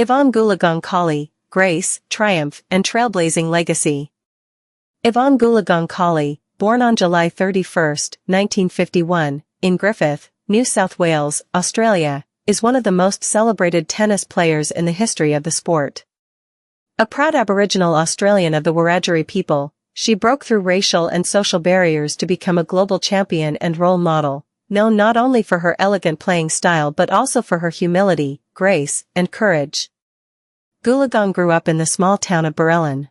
Evonne Goolagong, Grace, Triumph, and Trailblazing Legacy. Evonne Goolagong, born on July 31, 1951, in Griffith, New South Wales, Australia, is one of the most celebrated tennis players in the history of the sport. A proud Aboriginal Australian of the Wiradjuri people, she broke through racial and social barriers to become a global champion and role model, known not only for her elegant playing style but also for her humility, grace, and courage. Goolagong grew up in the small town of Barellan.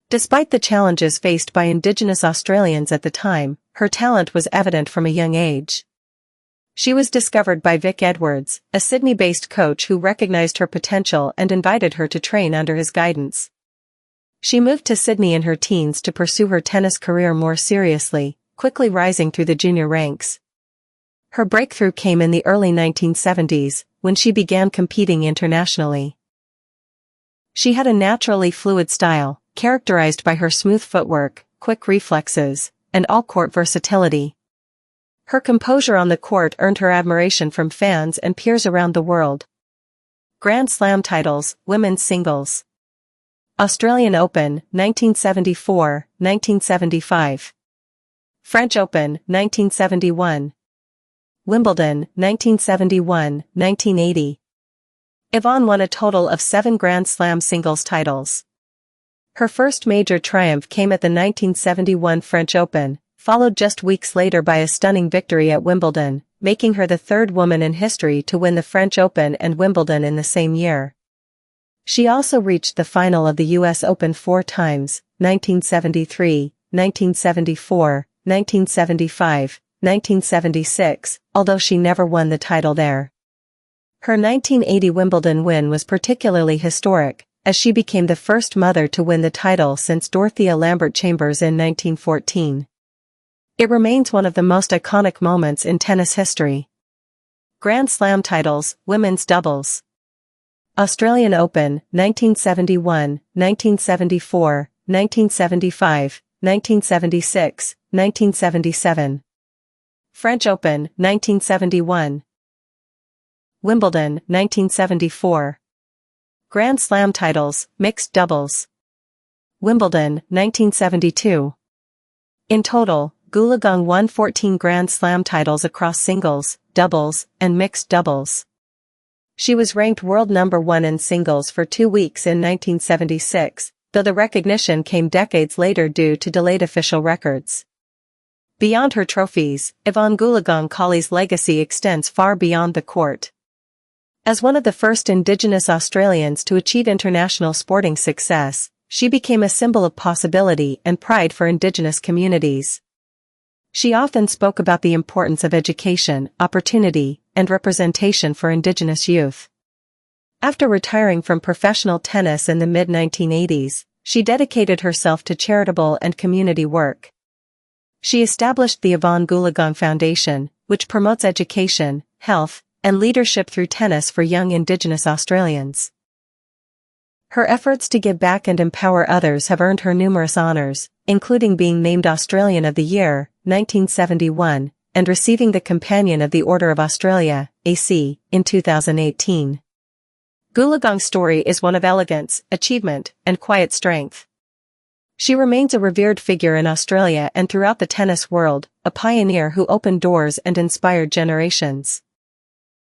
Despite the challenges faced by Indigenous Australians at the time, her talent was evident from a young age. She was discovered by Vic Edwards, a Sydney-based coach who recognized her potential and invited her to train under his guidance. She moved to Sydney in her teens to pursue her tennis career more seriously, quickly rising through the junior ranks. Her breakthrough came in the early 1970s, when she began competing internationally. She had a naturally fluid style, characterized by her smooth footwork, quick reflexes, and all-court versatility. Her composure on the court earned her admiration from fans and peers around the world. Grand Slam titles, women's singles. Australian Open, 1974, 1975. French Open, 1971. Wimbledon, 1971, 1980. Evonne won a total of 7 Grand Slam singles titles. Her first major triumph came at the 1971 French Open, followed just weeks later by a stunning victory at Wimbledon, making her the third woman in history to win the French Open and Wimbledon in the same year. She also reached the final of the US Open 4 times, 1973, 1974, 1975, 1976, although she never won the title there. Her 1980 Wimbledon win was particularly historic, as she became the first mother to win the title since Dorothea Lambert-Chambers in 1914. It remains one of the most iconic moments in tennis history. Grand Slam titles, women's doubles. Australian Open, 1971, 1974, 1975, 1976, 1977. French Open, 1971. Wimbledon, 1974. Grand Slam titles, mixed doubles. Wimbledon, 1972. In total, Goolagong won 14 Grand Slam titles across singles, doubles, and mixed doubles. She was ranked world number 1 in singles for 2 weeks in 1976, though the recognition came decades later due to delayed official records. Beyond her trophies, Evonne Goolagong's legacy extends far beyond the court. As one of the first Indigenous Australians to achieve international sporting success, she became a symbol of possibility and pride for Indigenous communities. She often spoke about the importance of education, opportunity, and representation for Indigenous youth. After retiring from professional tennis in the mid-1980s, she dedicated herself to charitable and community work. She established the Evonne Goolagong Foundation, which promotes education, health, and leadership through tennis for young Indigenous Australians. Her efforts to give back and empower others have earned her numerous honors, including being named Australian of the Year, 1971, and receiving the Companion of the Order of Australia, AC, in 2018. Goolagong's story is one of elegance, achievement, and quiet strength. She remains a revered figure in Australia and throughout the tennis world, a pioneer who opened doors and inspired generations.